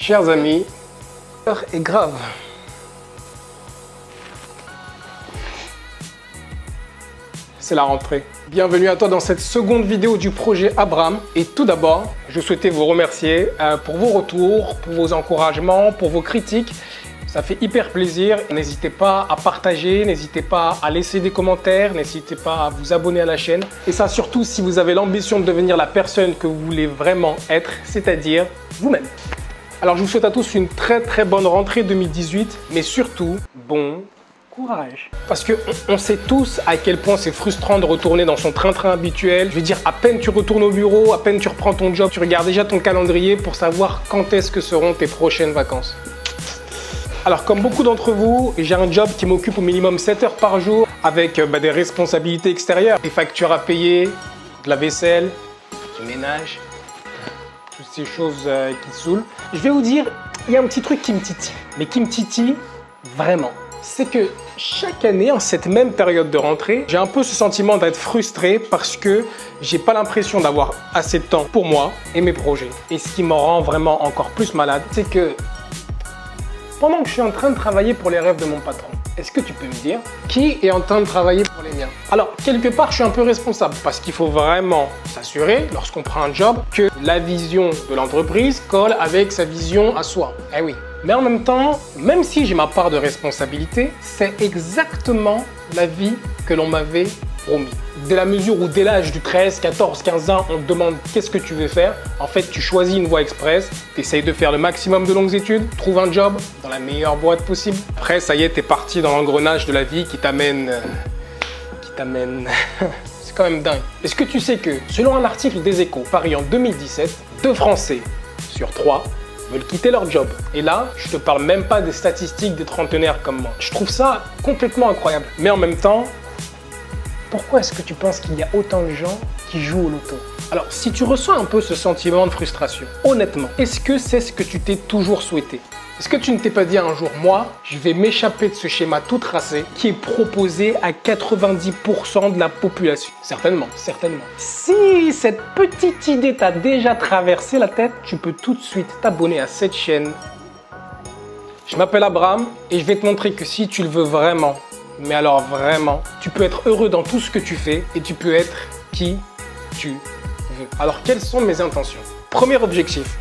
Chers amis, l'heure est grave. C'est la rentrée. Bienvenue à toi dans cette seconde vidéo du projet Abraham. Et tout d'abord, je souhaitais vous remercier pour vos retours, pour vos encouragements, pour vos critiques. Ça fait hyper plaisir. N'hésitez pas à partager, n'hésitez pas à laisser des commentaires, n'hésitez pas à vous abonner à la chaîne. Et ça surtout si vous avez l'ambition de devenir la personne que vous voulez vraiment être, c'est-à-dire vous-même. Alors je vous souhaite à tous une très bonne rentrée 2018, mais surtout, bon courage. Parce qu'on sait tous à quel point c'est frustrant de retourner dans son train-train habituel. Je veux dire, à peine tu retournes au bureau, à peine tu reprends ton job, tu regardes déjà ton calendrier pour savoir quand est-ce que seront tes prochaines vacances. Alors comme beaucoup d'entre vous, j'ai un job qui m'occupe au minimum 7 heures par jour avec des responsabilités extérieures, des factures à payer, de la vaisselle, du ménage, toutes ces choses qui saoulent. Je vais vous dire, il y a un petit truc qui me titille, mais qui me titille vraiment. C'est que chaque année, en cette même période de rentrée, j'ai un peu ce sentiment d'être frustré parce que j'ai pas l'impression d'avoir assez de temps pour moi et mes projets. Et ce qui me rend vraiment encore plus malade, c'est que pendant que je suis en train de travailler pour les rêves de mon patron, est-ce que tu peux me dire qui est en train de travailler pour les miens? Alors, quelque part, je suis un peu responsable parce qu'il faut vraiment s'assurer, lorsqu'on prend un job, que la vision de l'entreprise colle avec sa vision à soi. Eh oui. Mais en même temps, même si j'ai ma part de responsabilité, c'est exactement la vie que l'on m'avait promis. Dès la mesure où dès l'âge du 13, 14, 15 ans, on te demande qu'est-ce que tu veux faire, en fait, tu choisis une voie express, tu essayes de faire le maximum de longues études, trouve un job dans la meilleure boîte possible. Après, ça y est, tu es parti dans l'engrenage de la vie qui t'amène... C'est quand même dingue. Est-ce que tu sais que, selon un article des Échos paru en 2017, 2 Français sur 3 veulent quitter leur job. Et là, je te parle même pas des statistiques des trentenaires comme moi. Je trouve ça complètement incroyable. Mais en même temps, pourquoi est-ce que tu penses qu'il y a autant de gens qui jouent au loto? Alors, si tu ressens un peu ce sentiment de frustration, honnêtement, est-ce que c'est ce que tu t'es toujours souhaité? Est-ce que tu ne t'es pas dit un jour, moi, je vais m'échapper de ce schéma tout tracé qui est proposé à 90% de la population? Certainement, certainement. Si cette petite idée t'a déjà traversé la tête, tu peux tout de suite t'abonner à cette chaîne. Je m'appelle Abraham et je vais te montrer que si tu le veux vraiment, mais alors vraiment, tu peux être heureux dans tout ce que tu fais et tu peux être qui tu veux. Alors, quelles sont mes intentions? Premier objectif.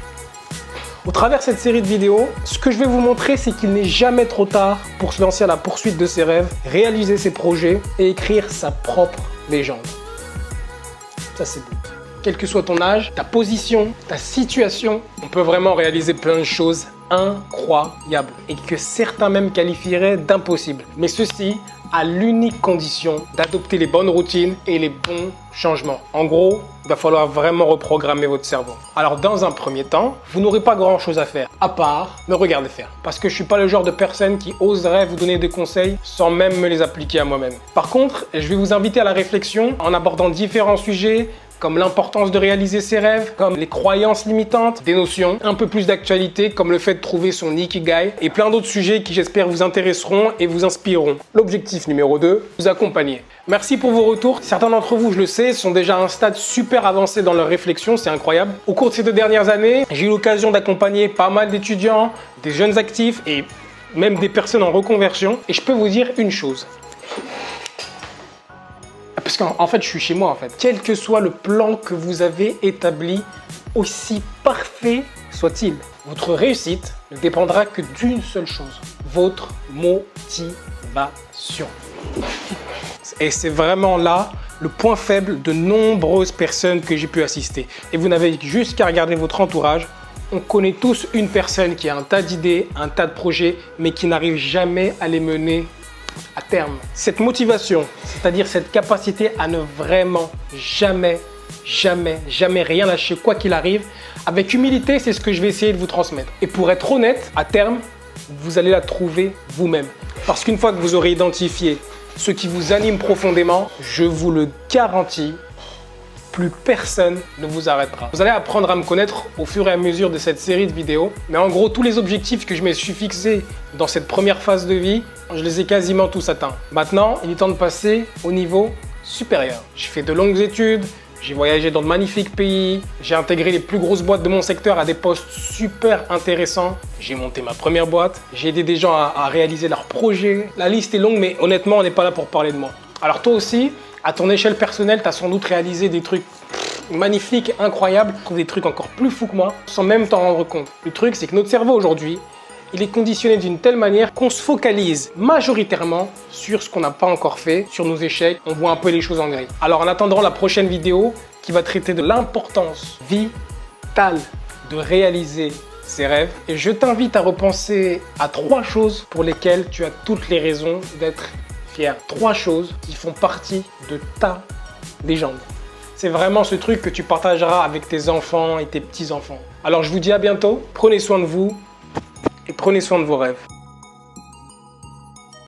Au travers de cette série de vidéos, ce que je vais vous montrer, c'est qu'il n'est jamais trop tard pour se lancer à la poursuite de ses rêves, réaliser ses projets et écrire sa propre légende. Ça, c'est beau. Quel que soit ton âge, ta position, ta situation, on peut vraiment réaliser plein de choses incroyables et que certains même qualifieraient d'impossibles. Mais ceci à l'unique condition d'adopter les bonnes routines et les bons changements. En gros, il va falloir vraiment reprogrammer votre cerveau. Alors dans un premier temps, vous n'aurez pas grand chose à faire, à part me regarder faire. Parce que je ne suis pas le genre de personne qui oserait vous donner des conseils sans même me les appliquer à moi-même. Par contre, je vais vous inviter à la réflexion en abordant différents sujets comme l'importance de réaliser ses rêves, comme les croyances limitantes, des notions un peu plus d'actualité comme le fait de trouver son ikigai et plein d'autres sujets qui j'espère vous intéresseront et vous inspireront. L'objectif numéro 2, vous accompagner. Merci pour vos retours. Certains d'entre vous, je le sais, sont déjà à un stade super avancé dans leur réflexion, c'est incroyable. Au cours de ces 2 dernières années, j'ai eu l'occasion d'accompagner pas mal d'étudiants, des jeunes actifs et même des personnes en reconversion. Et je peux vous dire une chose. Parce qu'en fait, je suis chez moi en fait. Quel que soit le plan que vous avez établi, aussi parfait soit-il, votre réussite ne dépendra que d'une seule chose, votre motivation. Et c'est vraiment là le point faible de nombreuses personnes que j'ai pu assister. Et vous n'avez juste qu'à regarder votre entourage. On connaît tous une personne qui a un tas d'idées, un tas de projets, mais qui n'arrive jamais à les mener à terme. Cette motivation, c'est-à-dire cette capacité à ne vraiment jamais rien lâcher quoi qu'il arrive, avec humilité, c'est ce que je vais essayer de vous transmettre. Et pour être honnête, à terme, vous allez la trouver vous-même. Parce qu'une fois que vous aurez identifié ce qui vous anime profondément, je vous le garantis, plus personne ne vous arrêtera. Vous allez apprendre à me connaître au fur et à mesure de cette série de vidéos. Mais en gros, tous les objectifs que je me suis fixés dans cette première phase de vie, je les ai quasiment tous atteints. Maintenant, il est temps de passer au niveau supérieur. J'ai fait de longues études, J'ai voyagé dans de magnifiques pays, j'ai intégré les plus grosses boîtes de mon secteur à des postes super intéressants. J'ai monté ma première boîte, j'ai aidé des gens à réaliser leurs projets. La liste est longue, mais honnêtement, on n'est pas là pour parler de moi. Alors toi aussi, à ton échelle personnelle, tu as sans doute réalisé des trucs magnifiques, incroyables, des trucs encore plus fous que moi, sans même t'en rendre compte. Le truc, c'est que notre cerveau aujourd'hui, il est conditionné d'une telle manière qu'on se focalise majoritairement sur ce qu'on n'a pas encore fait, sur nos échecs. On voit un peu les choses en gris. Alors en attendant la prochaine vidéo qui va traiter de l'importance vitale de réaliser ses rêves, et je t'invite à repenser à 3 choses pour lesquelles tu as toutes les raisons d'être fier. 3 choses qui font partie de ta légende. C'est vraiment ce truc que tu partageras avec tes enfants et tes petits-enfants. Alors je vous dis à bientôt, prenez soin de vous et prenez soin de vos rêves.